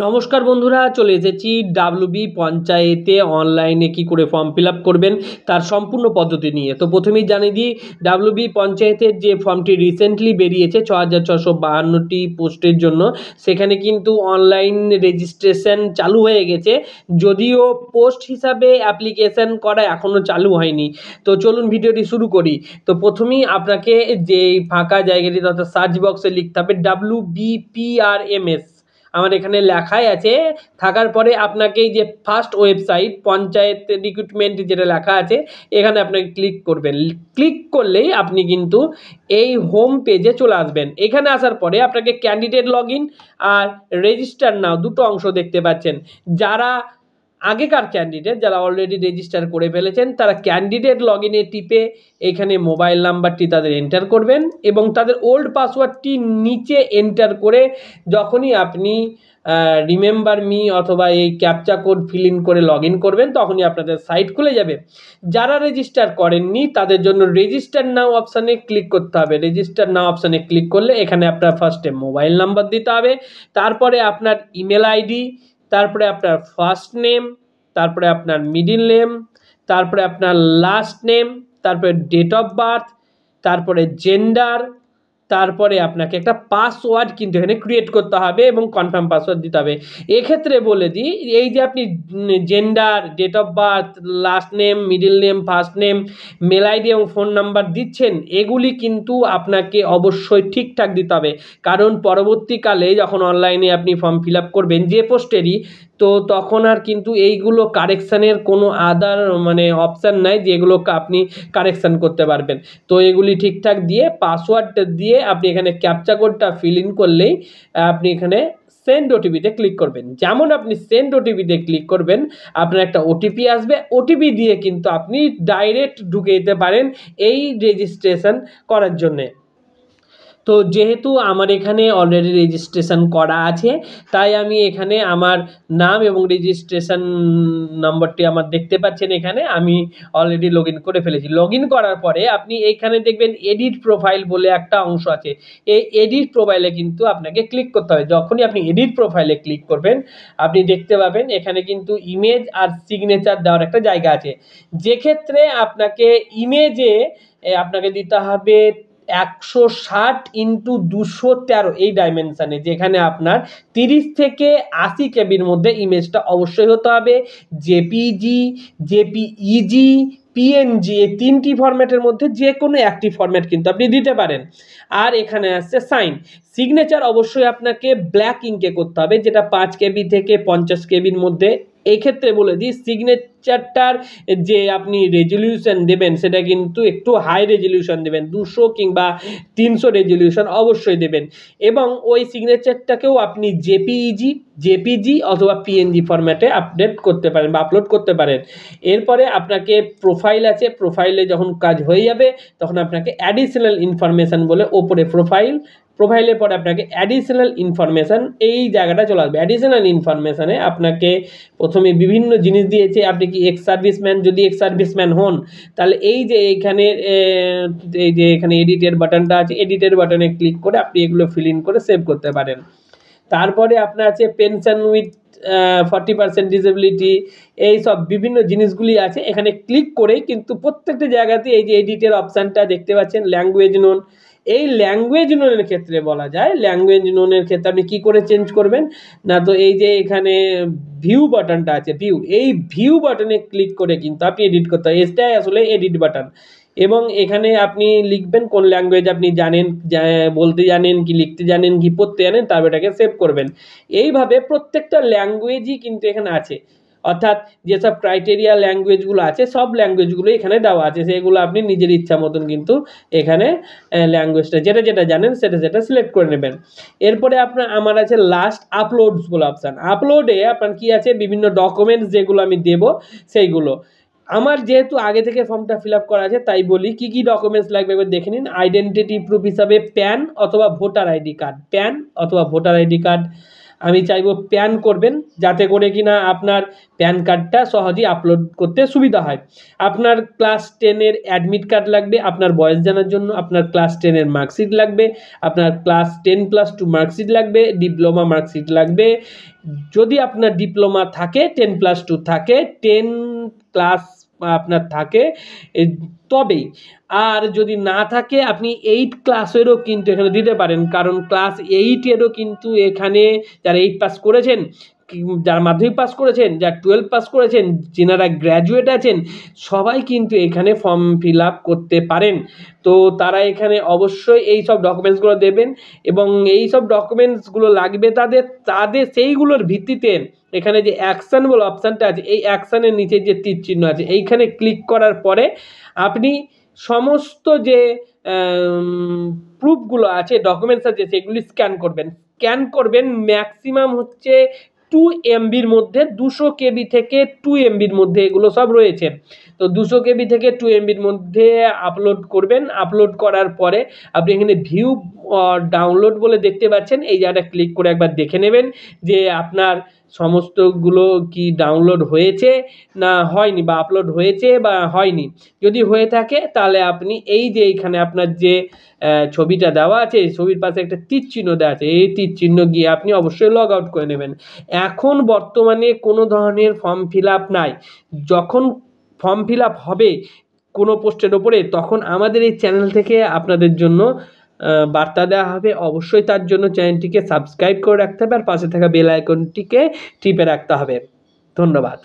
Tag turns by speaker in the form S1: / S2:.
S1: নমস্কার বন্ধুরা, চলে এসেছি ডাব্লিউবি পঞ্চায়েতে অনলাইনে কি করে ফর্ম ফিল আপ করবেন তার সম্পূর্ণ পদ্ধতি নিয়ে। তো প্রথমেই জানিয়ে দিই, ডাব্লিউবি পঞ্চায়েতের যে ফর্মটি রিসেন্টলি বেরিয়েছে ৬,৬৫২টি পোস্টের জন্য, সেখানে কিন্তু অনলাইন রেজিস্ট্রেশন চালু হয়ে গেছে, যদিও পোস্ট হিসাবে অ্যাপ্লিকেশন করা এখনও চালু হয়নি। তো চলুন ভিডিওটি শুরু করি। তো প্রথমেই আপনাকে যে ফাঁকা জায়গাটি অর্থাৎ সার্চ বক্সে লিখতে হবে WBPRMS। আমার এখানে লেখাই আছে, থাকার পরে আপনাকে যে ফার্স্ট ওয়েবসাইট পঞ্চায়েত রিক্রুটমেন্ট যেটা লেখা আছে এখানে আপনাকে ক্লিক করবেন। ক্লিক করলেই আপনি কিন্তু এই হোম পেজে চলে আসবেন। এখানে আসার পরে আপনাকে ক্যান্ডিডেট লগইন আর রেজিস্টার নাও দুটো অংশ দেখতে পাচ্ছেন। যারা আগেকার ক্যান্ডিডেট, যারা অলরেডি রেজিস্টার করে ফেলেছেন, তারা ক্যান্ডিডেট লগইনে টিপে এখানে মোবাইল নাম্বারটি তাদের এন্টার করবেন এবং তাদের ওল্ড পাসওয়ার্ডটি নিচে এন্টার করে যখনই আপনি রিমেম্বার মি অথবা এই ক্যাপচা কোড ফিল ইন করে লগ ইন করবেন, তখনই আপনাদের সাইট খুলে যাবে। যারা রেজিস্টার করেননি তাদের জন্য রেজিস্টার নাও অপশানে ক্লিক করতে হবে। রেজিস্টার নাও অপশানে ক্লিক করলে এখানে আপনার ফার্স্টে মোবাইল নাম্বার দিতে হবে, তারপরে আপনার ইমেল আইডি, তারপরে আপনার ফার্স্ট নেম, তারপরে আপনার মিডিল নেম, তারপরে আপনার লাস্ট নেম, তারপরে ডেট অফ বার্থ, তারপরে জেন্ডার, তারপরে আপনাকে একটা পাসওয়ার্ড কিন্তু এখানে ক্রিয়েট করতে হবে এবং কনফার্ম পাসওয়ার্ড দিতে হবে। এক্ষেত্রে বলে দিই, এই যে আপনি gender, date of birth, last name, middle name, first name, mail ID এবং ফোন নাম্বার দিচ্ছেন, এগুলি কিন্তু আপনাকে অবশ্যই ঠিকঠাক দিতে হবে। কারণ পরবর্তীকালে যখন অনলাইনে আপনি ফর্ম ফিল আপ করবেন যে পোস্টেরই, তো তখন আর কিন্তু এইগুলো কারেকশানের কোনো আদার অপশান নাই যেগুলো আপনি কারেকশান করতে পারবেন। তো এগুলি ঠিকঠাক দিয়ে পাসওয়ার্ডটা দিয়ে আপনি এখানে ক্যাপচা কোডটা ফিল ইন করলেই আপনি এখানে সেন্ড ওটিপিতে ক্লিক করবেন। যেমন আপনি সেন্ড ওটিপিতে ক্লিক করবেন, আপনার একটা ওটিপি আসবে, ওটিপি দিয়ে কিন্তু আপনি ডাইরেক্ট ঢুকে যেতে পারেন এই রেজিস্ট্রেশন করার জন্যে। তো যেহেতু আমার এখানে অলরেডি রেজিস্ট্রেশন করা আছে, তাই আমি এখানে আমার নাম এবং রেজিস্ট্রেশন নম্বরটি আমার দেখতে পাচ্ছেন, এখানে আমি অলরেডি লগ ইন করে ফেলেছি। লগ ইন করার পরে আপনি এখানে দেখবেন এডিট প্রোফাইল বলে একটা অংশ আছে। এই এডিট প্রোফাইলে কিন্তু আপনাকে ক্লিক করতে হবে। যখনই আপনি এডিট প্রোফাইলে ক্লিক করবেন, আপনি দেখতে পাবেন এখানে কিন্তু ইমেজ আর সিগনেচার দেওয়ার একটা জায়গা আছে, যেক্ষেত্রে আপনাকে ইমেজে আপনাকে দিতে হবে 160x213 এই ডাইমেনশানে, যেখানে আপনার 30 থেকে 80 কেবির মধ্যে ইমেজটা অবশ্যই হতে হবে। জেপিজি, জেপিইজি, পিএনজি, এই 3টি ফরম্যাটের মধ্যে যে কোনো একটি ফরম্যাট কিন্তু আপনি দিতে পারেন। আর এখানে আসছে সাইন। সিগনেচার অবশ্যই আপনাকে ব্ল্যাক ইঙ্কে করতে হবে, যেটা 5 কেবি থেকে 50 কেবির মধ্যে। এই ক্ষেত্রে বলে দিই, সিগনেচারটার যে আপনি রেজলিউশন দেবেন সেটা কিন্তু একটু হাই রেজলিউশন দেবেন, 200 কিংবা 300 রেজলিউশন অবশ্যই দেবেন। এবং ওই সিগনেচারটাকেও আপনি জেপিজি অথবা পিএনজি ফরম্যাটে আপডেট করতে পারেন বা আপলোড করতে পারেন। এরপরে আপনাকে প্রোফাইল আছে, প্রোফাইলে যখন কাজ হয়ে যাবে তখন আপনাকে অ্যাডিশনাল ইনফরমেশান বলে ওপরে প্রোফাইলের পরে আপনাকে অ্যাডিশনাল ইনফরমেশান এই জায়গাটা চলে আসবে। অ্যাডিশনাল ইনফরমেশানে আপনাকে প্রথমে বিভিন্ন জিনিস দিয়েছে। আপনি কি এক্স সার্ভিসম্যান, যদি এক্স সার্ভিসম্যান হন তাহলে এই যে এখানে এডিটের বাটনটা আছে, এডিটের বাটনে ক্লিক করে আপনি এগুলো ফিল ইন করে সেভ করতে পারেন। তারপরে আপনার আছে পেনশন উইথ 40% ডিসেবিলিটি, এই সব বিভিন্ন জিনিসগুলি আছে। এখানে ক্লিক করেই কিন্তু প্রত্যেকটা জায়গাতে এই যে এডিটের অপশানটা দেখতে পাচ্ছেন, ল্যাঙ্গুয়েজ নোন। এই ল্যাঙ্গুয়েজ নোনের ক্ষেত্রে বলা যায়, ল্যাঙ্গুয়েজ নোনের ক্ষেত্রে আপনি কী করে চেঞ্জ করবেন না, তো এই যে এখানে ভিউ বাটনটা আছে, এই ভিউ বাটনে ক্লিক করে কিন্তু আপনি এডিট করতে হয়। এটাই আসলে এডিট বাটন। এবং এখানে আপনি লিখবেন কোন ল্যাঙ্গুয়েজ আপনি জানেন, বলতে জানেন কি লিখতে জানেন কি পড়তে জানেন, তারপর এটাকে সেভ করবেন। এইভাবে প্রত্যেকটা ল্যাঙ্গুয়েজই কিন্তু এখানে আছে, অর্থাৎ যেসব ক্রাইটেরিয়া ল্যাঙ্গুয়েজগুলো আছে সব ল্যাঙ্গুয়েজগুলো এখানে দেওয়া আছে। সেগুলো আপনি নিজের ইচ্ছা মতন কিন্তু এখানে ল্যাঙ্গুয়েজটা যেটা জানেন সেটা সিলেক্ট করে নেবেন। এরপরে আমার আছে লাস্ট আপলোডস বলে অপশান। আপলোডে আপনার কি আছে, বিভিন্ন ডকুমেন্টস যেগুলো আমি দেব সেইগুলো। আমার যেহেতু আগে থেকে ফর্মটা ফিল আপ করা আছে তাই বলি কি কি ডকুমেন্টস লাগবে এবার দেখে নিন। আইডেন্টিটি প্রুফ হিসাবে প্যান অথবা ভোটার আইডি কার্ড, আমি চাইবো প্যান করবেন, যাতে করে কিনা আপনার প্যান কার্ডটা সহজেই আপলোড করতে সুবিধা হয়। আপনার ক্লাস 10-এর অ্যাডমিট কার্ড লাগবে আপনার বয়স জানার জন্য, আপনার ক্লাস 10-এর মার্কশিট লাগবে, আপনার ক্লাস 10+2 মার্কশিট লাগবে, ডিপ্লোমা মার্কশিট লাগবে। যদি আপনার ডিপ্লোমা থাকে, 10+2 থাকে, 10 ক্লাস আপনার থাকে তবেই। আর যদি না থাকে আপনি 8 ক্লাসেরও কিন্তু এখানে দিতে পারেন, কারণ ক্লাস 8-এরও কিন্তু এখানে যারা 8 পাস করেছেন, যারা মাধ্যমিক পাস করেছেন, যারা 12 পাস করেছেন, যেনারা গ্র্যাজুয়েট আছেন, সবাই কিন্তু এখানে ফর্ম ফিল আপ করতে পারেন। তো তারা এখানে অবশ্যই এই সব ডকুমেন্টসগুলো দেবেন, এবং এই সব ডকুমেন্টসগুলো লাগবে তাদের সেইগুলোর ভিত্তিতে এখানে যে অ্যাকশান বলে অপশানটা আছে, এই অ্যাকশানের নিচে যে তীর চিহ্ন আছে, এইখানে ক্লিক করার পরে আপনি সমস্ত যে প্রুফগুলো আছে, ডকুমেন্টস আছে, সেগুলি স্ক্যান করবেন। ম্যাক্সিমাম হচ্ছে 2 MBর মধ্যে, 200 KB থেকে 2 MBর মধ্যে এগুলো সব রয়েছে। তো 200 KB থেকে 2 MBর মধ্যে আপলোড করবেন। আপলোড করার পরে আপনি এখানে ভিউ ডাউনলোড বলে দেখতে পাচ্ছেন, এই জায়গাটা ক্লিক করে একবার দেখে নেবেন যে আপনার সমস্তগুলো কি ডাউনলোড হয়েছে না হয়নি, বা আপলোড হয়েছে বা হয়নি। যদি হয়ে থাকে তাহলে আপনি এই যে এইখানে আপনার যে ছবিটা দেওয়া আছে, এই ছবির পাশে একটা তীর চিহ্ন দেওয়া আছে, এই তীর চিহ্ন গিয়ে আপনি অবশ্যই লগ আউট করে নেবেন। এখন বর্তমানে কোনো ধরনের ফর্ম ফিল আপ নাই। যখন ফর্ম ফিল আপ হবে কোনো পোস্টের ওপরে, তখন আমাদের এই চ্যানেল থেকে আপনাদের জন্য বার্তা দেওয়া হবে। অবশ্যই তার জন্য চ্যানেলটিকে সাবস্ক্রাইব করে রাখতে হবে, আর পাশে থাকা বেল আইকনটিকে টিপে রাখতে হবে। ধন্যবাদ।